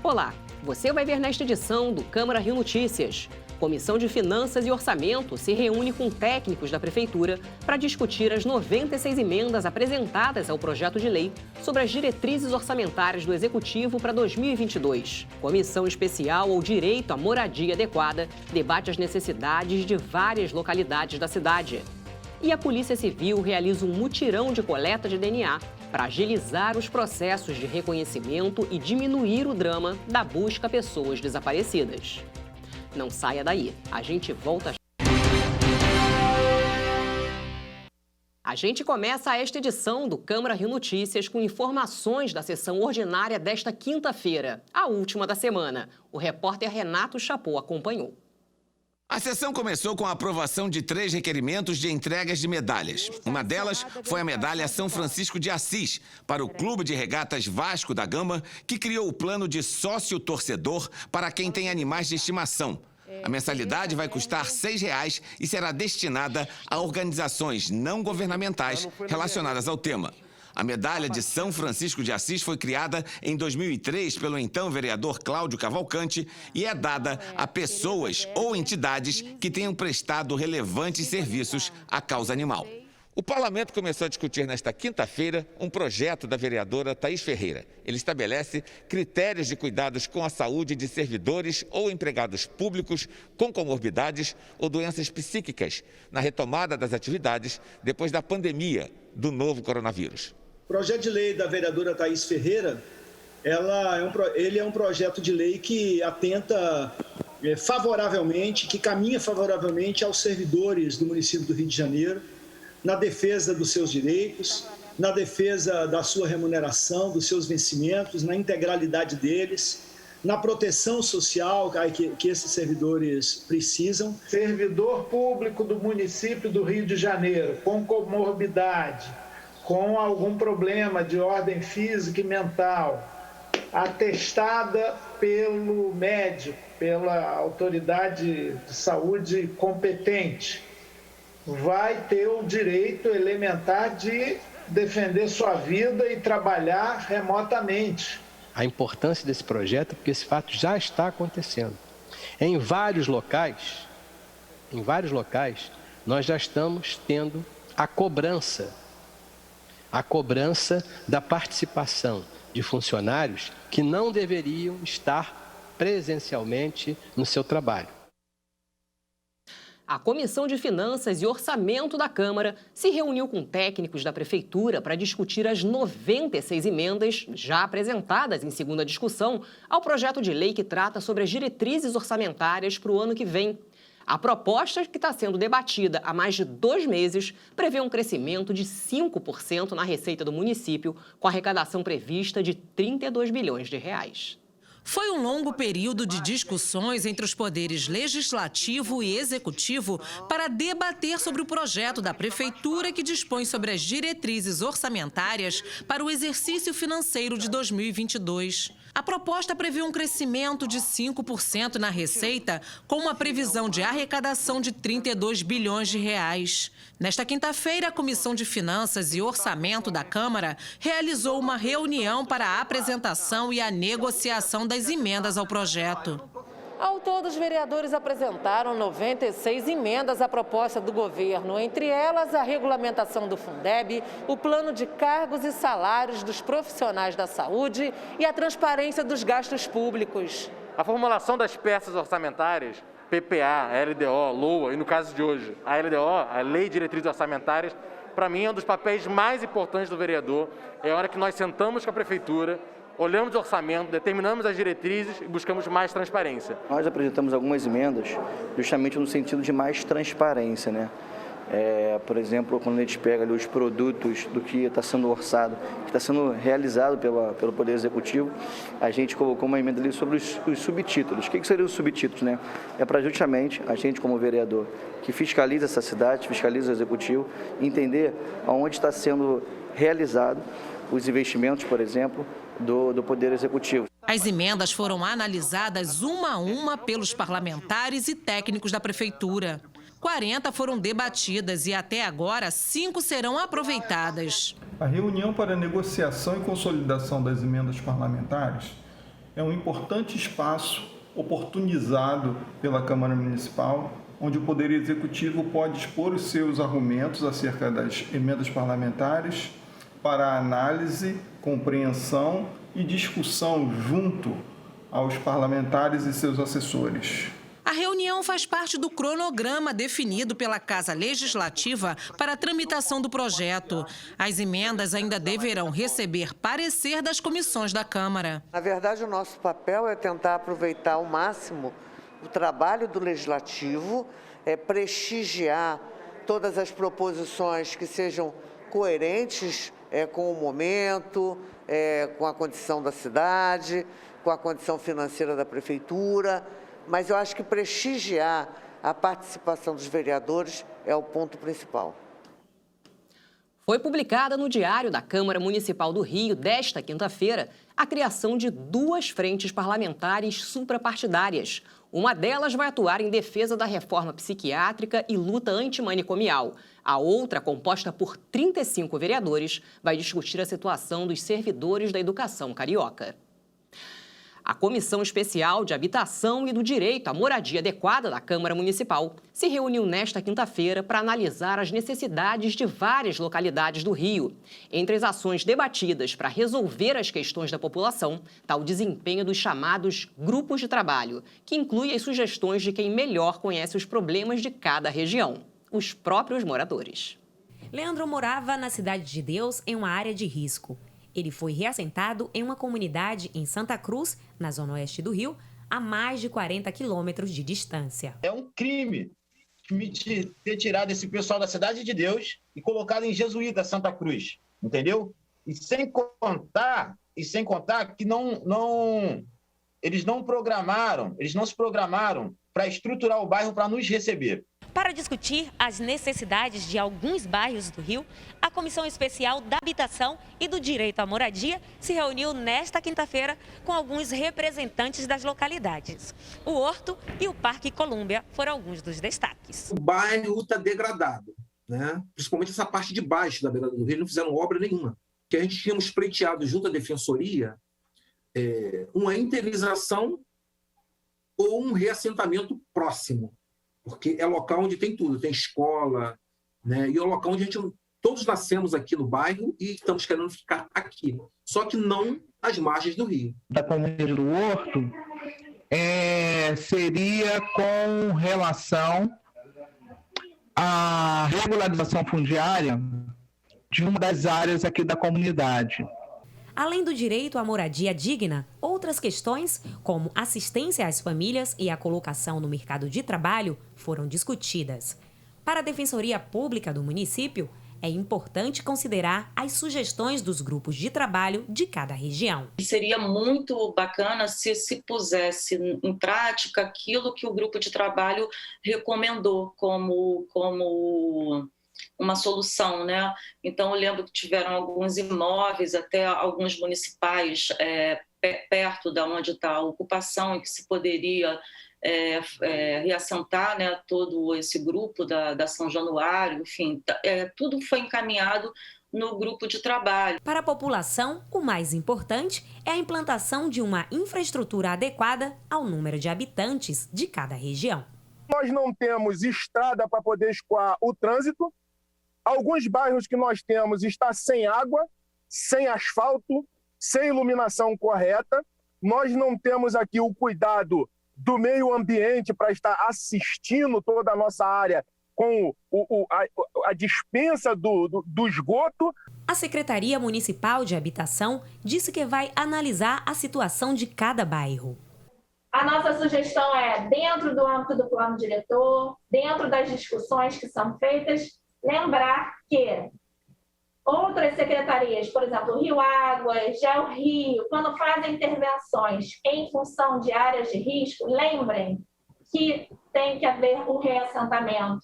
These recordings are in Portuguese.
Olá, você vai ver nesta edição do Câmara Rio Notícias. Comissão de Finanças e Orçamento se reúne com técnicos da Prefeitura para discutir as 96 emendas apresentadas ao projeto de lei sobre as diretrizes orçamentárias do Executivo para 2022. Comissão Especial ao Direito à Moradia Adequada debate as necessidades de várias localidades da cidade. E a Polícia Civil realiza um mutirão de coleta de DNA para agilizar os processos de reconhecimento e diminuir o drama da busca a pessoas desaparecidas. Não saia daí, a gente volta. A gente começa esta edição do Câmara Rio Notícias com informações da sessão ordinária desta quinta-feira, a última da semana. O repórter Renato Chapô acompanhou. A sessão começou com a aprovação de 3 requerimentos de entregas de medalhas. Uma delas foi a medalha São Francisco de Assis, para o Clube de Regatas Vasco da Gama, que criou o plano de sócio-torcedor para quem tem animais de estimação. A mensalidade vai custar R$ 6 e será destinada a organizações não governamentais relacionadas ao tema. A medalha de São Francisco de Assis foi criada em 2003 pelo então vereador Cláudio Cavalcante e é dada a pessoas ou entidades que tenham prestado relevantes serviços à causa animal. O parlamento começou a discutir nesta quinta-feira um projeto da vereadora Thaís Ferreira. Ele estabelece critérios de cuidados com a saúde de servidores ou empregados públicos com comorbidades ou doenças psíquicas na retomada das atividades depois da pandemia do novo coronavírus. O projeto de lei da vereadora Thaís Ferreira, ele é um projeto de lei que atenta favoravelmente, que caminha favoravelmente aos servidores do município do Rio de Janeiro, na defesa dos seus direitos, na defesa da sua remuneração, dos seus vencimentos, na integralidade deles, na proteção social que esses servidores precisam. Servidor público do município do Rio de Janeiro, com comorbidade, com algum problema de ordem física e mental, atestada pelo médico, pela autoridade de saúde competente, vai ter o direito elementar de defender sua vida e trabalhar remotamente. A importância desse projeto é porque esse fato já está acontecendo. Em vários locais, nós já estamos tendo a cobrança da participação de funcionários que não deveriam estar presencialmente no seu trabalho. A Comissão de Finanças e Orçamento da Câmara se reuniu com técnicos da Prefeitura para discutir as 96 emendas já apresentadas em segunda discussão ao projeto de lei que trata sobre as diretrizes orçamentárias para o ano que vem. A proposta, que está sendo debatida há mais de 2 meses, prevê um crescimento de 5% na receita do município, com arrecadação prevista de R$ 32 bilhões. Foi um longo período de discussões entre os poderes legislativo e executivo para debater sobre o projeto da Prefeitura que dispõe sobre as diretrizes orçamentárias para o exercício financeiro de 2022. A proposta prevê um crescimento de 5% na receita, com uma previsão de arrecadação de R$ 32 bilhões. Nesta quinta-feira, a Comissão de Finanças e Orçamento da Câmara realizou uma reunião para a apresentação e a negociação das emendas ao projeto. Ao todo, os vereadores apresentaram 96 emendas à proposta do governo, entre elas a regulamentação do Fundeb, o plano de cargos e salários dos profissionais da saúde e a transparência dos gastos públicos. A formulação das peças orçamentárias, PPA, LDO, LOA e, no caso de hoje, a LDO, a Lei de Diretrizes Orçamentárias, para mim é um dos papéis mais importantes do vereador. É a hora que nós sentamos com a Prefeitura, olhamos o orçamento, determinamos as diretrizes e buscamos mais transparência. Nós apresentamos algumas emendas justamente no sentido de mais transparência, né? Por exemplo, quando a gente pega ali os produtos do que está sendo orçado, que está sendo realizado pelo Poder Executivo, a gente colocou uma emenda ali sobre os subtítulos. O que seriam os subtítulos, né? É para justamente a gente, como vereador, que fiscaliza essa cidade, fiscaliza o Executivo, entender aonde está sendo realizado os investimentos, por exemplo, do Poder Executivo. As emendas foram analisadas uma a uma pelos parlamentares e técnicos da Prefeitura. 40 foram debatidas e até agora 5 serão aproveitadas. A reunião para negociação e consolidação das emendas parlamentares é um importante espaço oportunizado pela Câmara Municipal, onde o Poder Executivo pode expor os seus argumentos acerca das emendas parlamentares para análise, compreensão e discussão junto aos parlamentares e seus assessores. A reunião faz parte do cronograma definido pela Casa Legislativa para a tramitação do projeto. As emendas ainda deverão receber parecer das comissões da Câmara. Na verdade, o nosso papel é tentar aproveitar ao máximo o trabalho do Legislativo, prestigiar todas as proposições que sejam coerentes com o momento, com a condição da cidade, com a condição financeira da Prefeitura. Mas eu acho que prestigiar a participação dos vereadores é o ponto principal. Foi publicada no Diário da Câmara Municipal do Rio, desta quinta-feira, a criação de 2 frentes parlamentares suprapartidárias. Uma delas vai atuar em defesa da reforma psiquiátrica e luta antimanicomial. A outra, composta por 35 vereadores, vai discutir a situação dos servidores da educação carioca. A Comissão Especial de Habitação e do Direito à Moradia Adequada da Câmara Municipal se reuniu nesta quinta-feira para analisar as necessidades de várias localidades do Rio. Entre as ações debatidas para resolver as questões da população está o desempenho dos chamados grupos de trabalho, que inclui as sugestões de quem melhor conhece os problemas de cada região, os próprios moradores. Leandro morava na Cidade de Deus, em uma área de risco. Ele foi reassentado em uma comunidade em Santa Cruz, na zona oeste do Rio, a mais de 40 quilômetros de distância. É um crime ter tirado esse pessoal da Cidade de Deus e colocado em Jesuíta, Santa Cruz, entendeu? E sem contar que eles não se programaram para estruturar o bairro para nos receber. Para discutir as necessidades de alguns bairros do Rio, a Comissão Especial da Habitação e do Direito à Moradia se reuniu nesta quinta-feira com alguns representantes das localidades. O Horto e o Parque Colômbia foram alguns dos destaques. O bairro está degradado, né? Principalmente essa parte de baixo da beirada do Rio, não fizeram obra nenhuma. Que a gente tínhamos pleiteado junto à Defensoria uma interiorização ou um reassentamento próximo. Porque é local onde tem tudo, tem escola, né? E é um local onde todos nascemos aqui no bairro e estamos querendo ficar aqui, só que não às margens do rio. Da comunidade do Horto seria com relação à regularização fundiária de uma das áreas aqui da comunidade. Além do direito à moradia digna, outras questões, como assistência às famílias e a colocação no mercado de trabalho, foram discutidas. Para a Defensoria Pública do município, é importante considerar as sugestões dos grupos de trabalho de cada região. Seria muito bacana se pusesse em prática aquilo que o grupo de trabalho recomendou como uma solução, né? Então, eu lembro que tiveram alguns imóveis, até alguns municipais, perto de onde está a ocupação, em que se poderia reassentar, né, todo esse grupo da São Januário, enfim, tudo foi encaminhado no grupo de trabalho. Para a população, o mais importante é a implantação de uma infraestrutura adequada ao número de habitantes de cada região. Nós não temos estrada para poder escoar o trânsito. Alguns bairros que nós temos está sem água, sem asfalto, sem iluminação correta. Nós não temos aqui o cuidado do meio ambiente para estar assistindo toda a nossa área com a dispensa do esgoto. A Secretaria Municipal de Habitação disse que vai analisar a situação de cada bairro. A nossa sugestão é, dentro do âmbito do plano diretor, dentro das discussões que são feitas, lembrar que outras secretarias, por exemplo, Rio Águas, Geo Rio, quando fazem intervenções em função de áreas de risco, lembrem que tem que haver o reassentamento,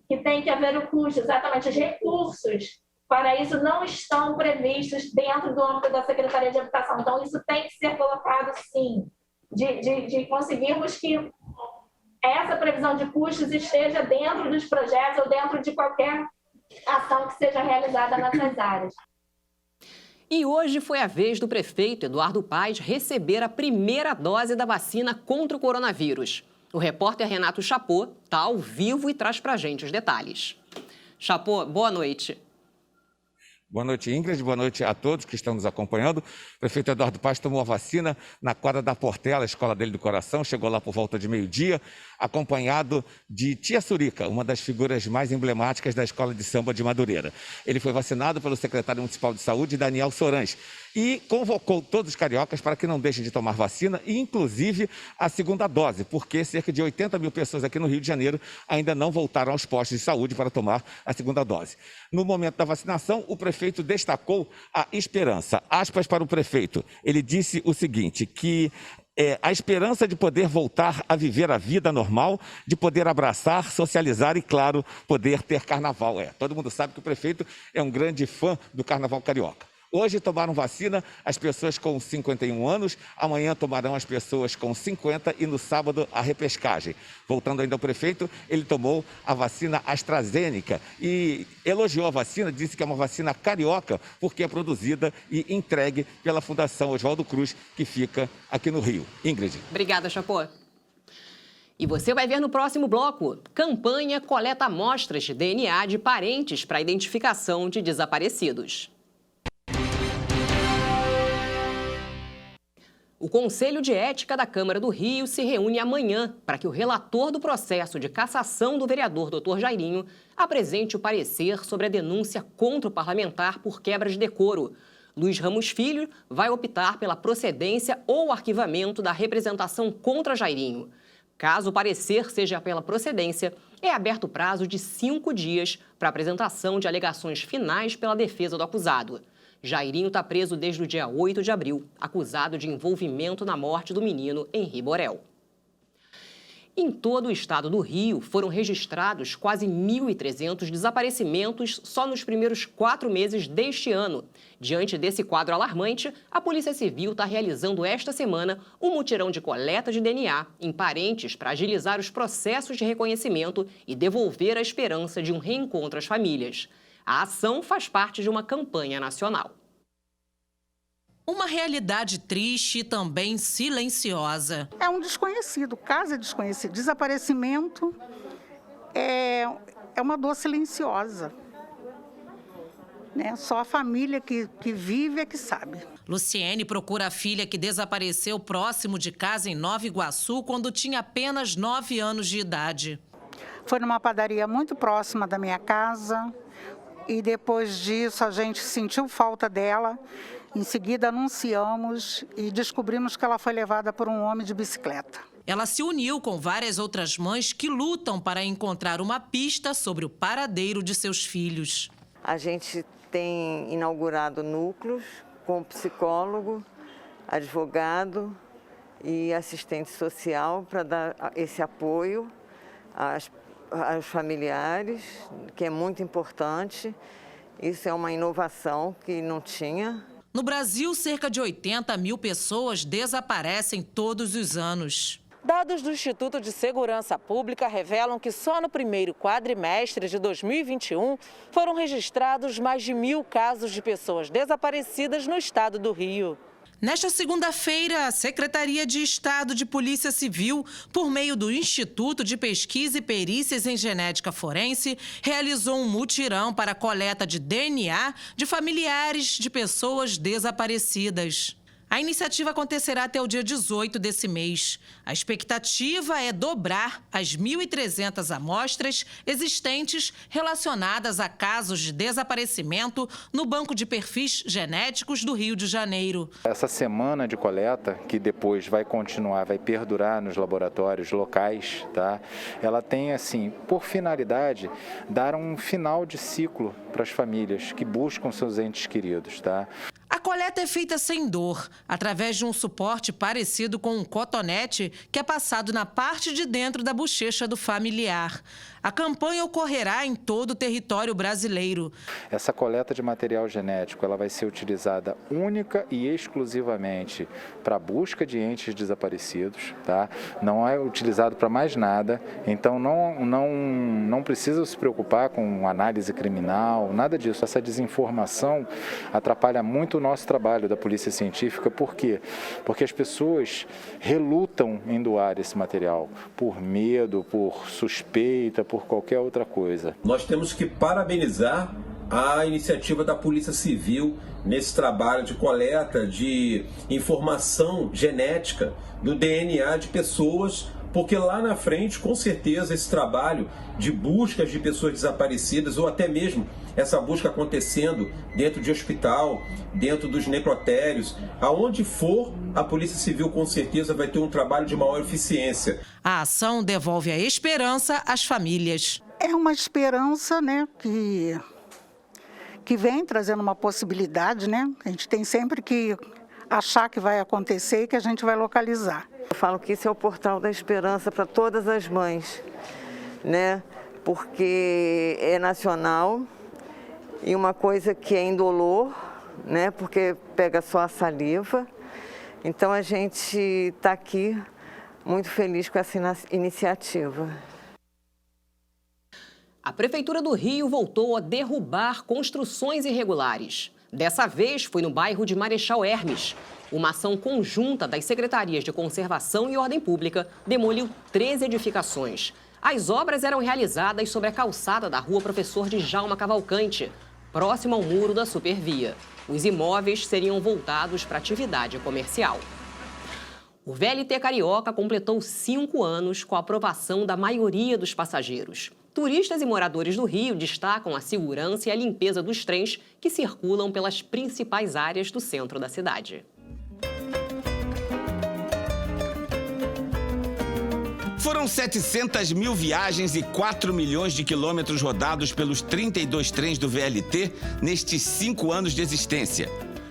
que tem que haver o custo, exatamente, os recursos para isso não estão previstos dentro do âmbito da Secretaria de Habitação. Então, isso tem que ser colocado, sim, de conseguirmos que essa previsão de custos esteja dentro dos projetos ou dentro de qualquer ação que seja realizada nessas áreas. E hoje foi a vez do prefeito Eduardo Paes receber a primeira dose da vacina contra o coronavírus. O repórter Renato Chapot está ao vivo e traz para a gente os detalhes. Chapot, boa noite. Boa noite, Ingrid. Boa noite a todos que estão nos acompanhando. O prefeito Eduardo Paes tomou a vacina na quadra da Portela, a escola dele do coração. Chegou lá por volta de meio-dia, acompanhado de Tia Surica, uma das figuras mais emblemáticas da escola de samba de Madureira. Ele foi vacinado pelo secretário municipal de saúde, Daniel Sorans, e convocou todos os cariocas para que não deixem de tomar vacina, e inclusive a segunda dose, porque cerca de 80 mil pessoas aqui no Rio de Janeiro ainda não voltaram aos postos de saúde para tomar a segunda dose. No momento da vacinação, o prefeito destacou a esperança. Aspas para o prefeito. Ele disse o seguinte, que a esperança de poder voltar a viver a vida normal, de poder abraçar, socializar e, claro, poder ter carnaval. Todo mundo sabe que o prefeito é um grande fã do carnaval carioca. Hoje tomaram vacina as pessoas com 51 anos, amanhã tomarão as pessoas com 50 e no sábado a repescagem. Voltando ainda ao prefeito, ele tomou a vacina AstraZeneca e elogiou a vacina, disse que é uma vacina carioca porque é produzida e entregue pela Fundação Oswaldo Cruz, que fica aqui no Rio. Ingrid. Obrigada, Chapot. E você vai ver no próximo bloco. Campanha coleta amostras de DNA de parentes para identificação de desaparecidos. O Conselho de Ética da Câmara do Rio se reúne amanhã para que o relator do processo de cassação do vereador Dr. Jairinho apresente o parecer sobre a denúncia contra o parlamentar por quebra de decoro. Luiz Ramos Filho vai optar pela procedência ou arquivamento da representação contra Jairinho. Caso o parecer seja pela procedência, é aberto prazo de 5 dias para apresentação de alegações finais pela defesa do acusado. Jairinho está preso desde o dia 8 de abril, acusado de envolvimento na morte do menino Henri Borel. Em todo o estado do Rio, foram registrados quase 1.300 desaparecimentos só nos primeiros 4 meses deste ano. Diante desse quadro alarmante, a Polícia Civil está realizando esta semana um mutirão de coleta de DNA em parentes para agilizar os processos de reconhecimento e devolver a esperança de um reencontro às famílias. A ação faz parte de uma campanha nacional. Uma realidade triste e também silenciosa. É um desconhecido, caso é desconhecido. Desaparecimento é uma dor silenciosa. Né? Só a família que vive é que sabe. Luciene procura a filha que desapareceu próximo de casa em Nova Iguaçu quando tinha apenas 9 anos de idade. Foi numa padaria muito próxima da minha casa. E depois disso a gente sentiu falta dela, em seguida anunciamos e descobrimos que ela foi levada por um homem de bicicleta. Ela se uniu com várias outras mães que lutam para encontrar uma pista sobre o paradeiro de seus filhos. A gente tem inaugurado núcleos com psicólogo, advogado e assistente social para dar esse apoio aos familiares, que é muito importante. Isso é uma inovação que não tinha. No Brasil, cerca de 80 mil pessoas desaparecem todos os anos. Dados do Instituto de Segurança Pública revelam que só no primeiro quadrimestre de 2021 foram registrados mais de 1.000 casos de pessoas desaparecidas no estado do Rio. Nesta segunda-feira, a Secretaria de Estado de Polícia Civil, por meio do Instituto de Pesquisa e Perícias em Genética Forense, realizou um mutirão para a coleta de DNA de familiares de pessoas desaparecidas. A iniciativa acontecerá até o dia 18 desse mês. A expectativa é dobrar as 1.300 amostras existentes relacionadas a casos de desaparecimento no Banco de Perfis Genéticos do Rio de Janeiro. Essa semana de coleta, que depois vai continuar, vai perdurar nos laboratórios locais, tá? Ela tem, assim, por finalidade, dar um final de ciclo para as famílias que buscam seus entes queridos, tá? A coleta é feita sem dor, através de um suporte parecido com um cotonete que é passado na parte de dentro da bochecha do familiar. A campanha ocorrerá em todo o território brasileiro. Essa coleta de material genético ela vai ser utilizada única e exclusivamente para a busca de entes desaparecidos, tá? Não é utilizado para mais nada, então não precisa se preocupar com análise criminal, nada disso. Essa desinformação atrapalha muito o nosso nosso trabalho da Polícia Científica. Por quê? Porque as pessoas relutam em doar esse material por medo, por suspeita, por qualquer outra coisa. Nós temos que parabenizar a iniciativa da Polícia Civil nesse trabalho de coleta de informação genética do DNA de pessoas, porque lá na frente, com certeza, esse trabalho de buscas de pessoas desaparecidas, ou até mesmo essa busca acontecendo dentro de hospital, dentro dos necrotérios, aonde for, a Polícia Civil com certeza vai ter um trabalho de maior eficiência. A ação devolve a esperança às famílias. É uma esperança, né, que vem trazendo uma possibilidade, né? A gente tem sempre que achar que vai acontecer e que a gente vai localizar. Eu falo que esse é o portal da esperança para todas as mães, né? Porque é nacional e uma coisa que é indolor, né? Porque pega só a saliva. Então a gente está aqui muito feliz com essa iniciativa. A Prefeitura do Rio voltou a derrubar construções irregulares. Dessa vez foi no bairro de Marechal Hermes. Uma ação conjunta das Secretarias de Conservação e Ordem Pública demoliu 13 edificações. As obras eram realizadas sobre a calçada da Rua Professor Djalma Cavalcante, próximo ao muro da Supervia. Os imóveis seriam voltados para atividade comercial. O VLT Carioca completou 5 anos com a aprovação da maioria dos passageiros. Turistas e moradores do Rio destacam a segurança e a limpeza dos trens que circulam pelas principais áreas do centro da cidade. Foram 700 mil viagens e 4 milhões de quilômetros rodados pelos 32 trens do VLT nestes 5 anos de existência.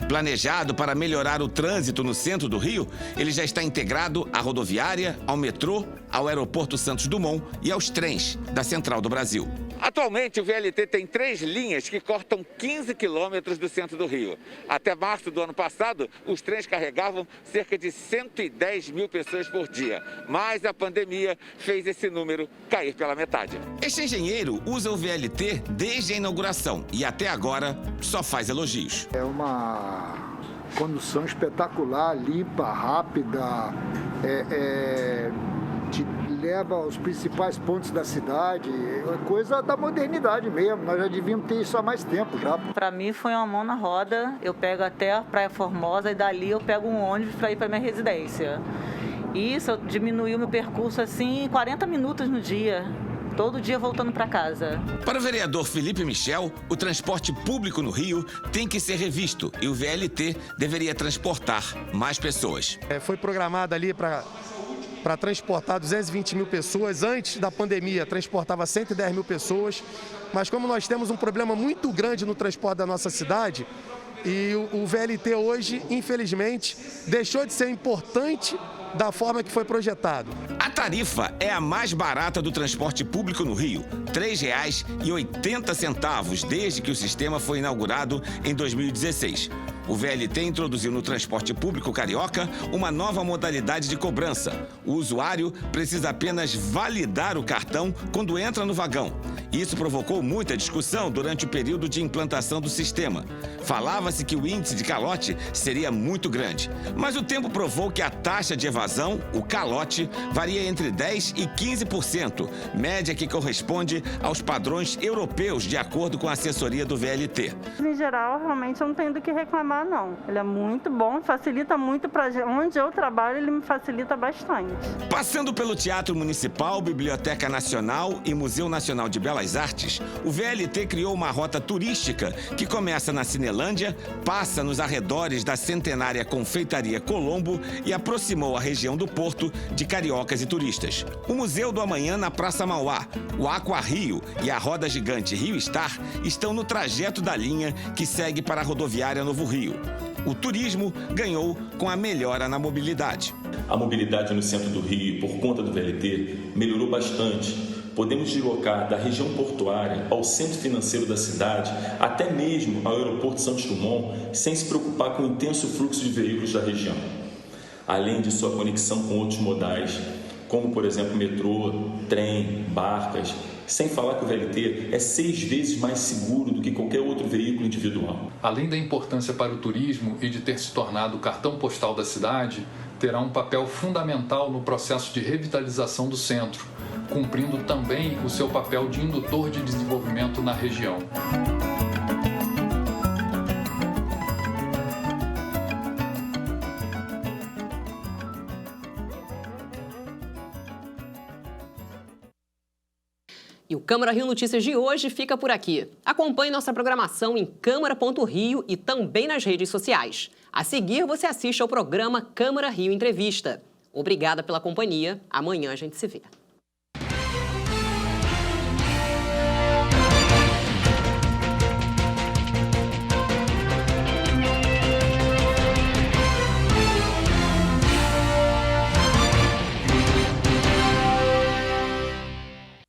Planejado para melhorar o trânsito no centro do Rio, ele já está integrado à rodoviária, ao metrô, ao aeroporto Santos Dumont e aos trens da Central do Brasil. Atualmente, o VLT tem 3 linhas que cortam 15 quilômetros do centro do Rio. Até março do ano passado, os trens carregavam cerca de 110 mil pessoas por dia. Mas a pandemia fez esse número cair pela metade. Este engenheiro usa o VLT desde a inauguração e até agora só faz elogios. É uma condução espetacular, limpa, rápida, te leva aos principais pontos da cidade, é coisa da modernidade mesmo, nós já devíamos ter isso há mais tempo já. Para mim foi uma mão na roda, eu pego até a Praia Formosa e dali eu pego um ônibus para ir para minha residência. Isso diminuiu meu percurso assim em 40 minutos no dia. Todo dia voltando para casa. Para o vereador Felipe Michel, o transporte público no Rio tem que ser revisto e o VLT deveria transportar mais pessoas. Foi programado ali para transportar 220 mil pessoas. Antes da pandemia, transportava 110 mil pessoas. Mas como nós temos um problema muito grande no transporte da nossa cidade, e o VLT hoje, infelizmente, deixou de ser importante da forma que foi projetado. A tarifa é a mais barata do transporte público no Rio, R$ 3,80 desde que o sistema foi inaugurado em 2016. O VLT introduziu no transporte público carioca uma nova modalidade de cobrança. O usuário precisa apenas validar o cartão quando entra no vagão. Isso provocou muita discussão durante o período de implantação do sistema. Falava-se que o índice de calote seria muito grande, mas o tempo provou que a taxa de evasão, o calote, varia entre 10% e 15%, média que corresponde aos padrões europeus, de acordo com a assessoria do VLT. Em geral, realmente eu não tenho do que reclamar, não. Ele é muito bom, facilita muito para onde eu trabalho, ele me facilita bastante. Passando pelo Teatro Municipal, Biblioteca Nacional e Museu Nacional de Belas Artes, o VLT criou uma rota turística que começa na Cinelândia, passa nos arredores da centenária Confeitaria Colombo e aproximou a região do Porto de cariocas e turistas. O Museu do Amanhã na Praça Mauá, o Aqua Rio e a roda gigante Rio Star estão no trajeto da linha que segue para a rodoviária Novo Rio. O turismo ganhou com a melhora na mobilidade. A mobilidade no centro do Rio, por conta do VLT, melhorou bastante. Podemos deslocar da região portuária ao centro financeiro da cidade, até mesmo ao aeroporto Santos Dumont, sem se preocupar com o intenso fluxo de veículos da região. Além de sua conexão com outros modais, como, por exemplo, metrô, trem, barcas, Sem falar que o VLT é 6 vezes mais seguro do que qualquer outro veículo individual. Além da importância para o turismo e de ter se tornado o cartão postal da cidade, terá um papel fundamental no processo de revitalização do centro, cumprindo também o seu papel de indutor de desenvolvimento na região. E o Câmara Rio Notícias de hoje fica por aqui. Acompanhe nossa programação em câmara.rio e também nas redes sociais. A seguir, você assiste ao programa Câmara Rio Entrevista. Obrigada pela companhia. Amanhã a gente se vê.